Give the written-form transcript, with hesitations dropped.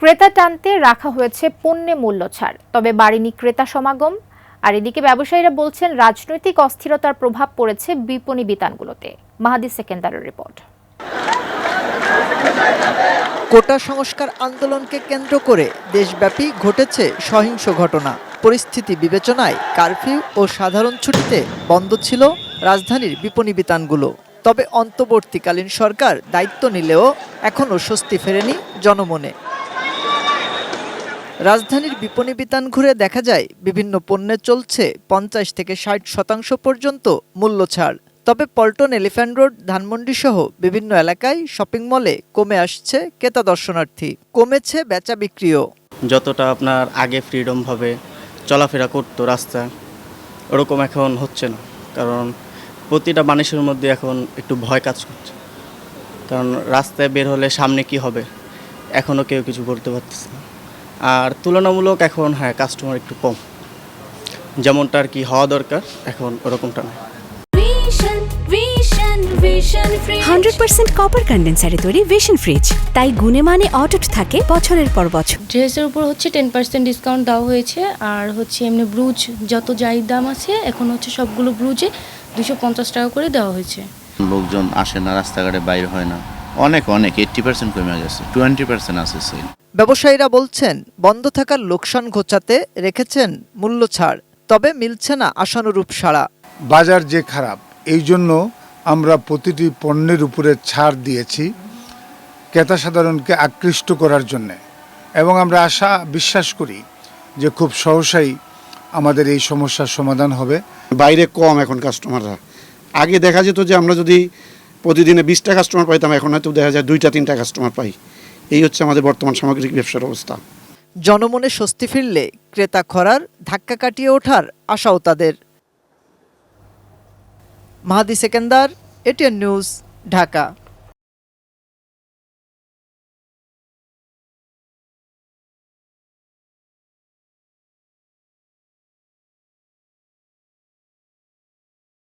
ক্রেতা টানতে রাখা হয়েছে পণ্যে মূল্য ছাড়, তবে বাড়েনি ক্রেতা সমাগম। আর এদিকে ব্যবসায়ীরা বলছেন রাজনৈতিক অস্থিরতার প্রভাব পড়েছে বিপণী বিতানগুলোতে। মাহাদি সেকেন্দারের রিপোর্ট। কোটা সংস্কার আন্দোলনকে কেন্দ্র করে দেশব্যাপী ঘটেছে সহিংস ঘটনা। পরিস্থিতি বিবেচনায় কারফিউ ও সাধারণ ছুটিতে বন্ধ ছিল রাজধানীর বিপণী বিতানগুলো। তবে অন্তর্বর্তীকালীন সরকার দায়িত্ব নিলেও এখনও স্বস্তি ফেরেনি জনমনে। রাজধানীর বিপণী বিতান ঘুরে দেখা যায় বিভিন্ন পণ্যে চলছে 50 থেকে 60% পর্যন্ত মূল্য ছাড়। তবে পল্টন, এলিফ্যান্ট রোড, ধানমন্ডি সহ বিভিন্ন এলাকায় শপিং মলে কমে আসছে ক্রেতা দর্শনার্থী, কমেছে বেচা বিক্রিও। যতটা আপনার আগে ফ্রিডমভাবে চলাফেরা করতো রাস্তা, ওরকম এখন হচ্ছে না। কারণ প্রতিটা মানুষের মধ্যে এখন একটু ভয় কাজ করছে। কারণ রাস্তায় বের হলে সামনে কি হবে এখনও কেউ কিছু বলতে পারতেছে না। আর তুলনামূলক এখন কাস্টমার একটু কম, যেমনটা আর কি হওয়া দরকার এখন ওরকমটা না। 100% কপার কন্ডেন্সারে তৈরি ভিশন ফ্রিজ, তাই গুণে মানে অটুট থাকে বছরের পর বছর। ড্রেসের উপর 10% ডিসকাউন্ট দেওয়া হয়েছে। আর এমনি ব্রুজ যত যাই দাম আছে এখন সবগুলো ব্রুজে 250 টাকা করে দেওয়া হয়েছে। লোকজন আসে না, রাস্তাঘাটে বাইরে হয় না, অনেক 80% কমে গেছে, 20% আছে সেল। ব্যবসায়ীরা বলছেন বন্ধ থাকার লোকসান ঘোচাতে রেখেছেন মূল্য ছাড়, তবে মিলছে না আশানুরূপ সাড়া। বাজার যে খারাপ, এই জন্য আমরা প্রতিটি পণ্যের উপরে ছাড় দিয়েছি ক্রেতা সাধারণকে আকৃষ্ট করার জন্য, এবং আমরা বিশ্বাস করি যে খুব সহসাই আমাদের এই সমস্যার সমাধান হবে। বাইরে কম এখন কাস্টমাররা। আগে দেখা যেত যে আমরা যদি প্রতিদিনে 20টা কাস্টমার পাইতাম, এখন হয়তো দেখা যায় 2-3টা কাস্টমার পাই। এই হচ্ছে আমাদের বর্তমান সামগ্রিক ব্যবসার অবস্থা। জনমনে স্বস্তি ফিরলে ক্রেতা খরার ধাক্কা কাটিয়ে ওঠার আশাও তাদের। মাহাদি সেকেন্দার, এটিএন নিউজ, ঢাকা।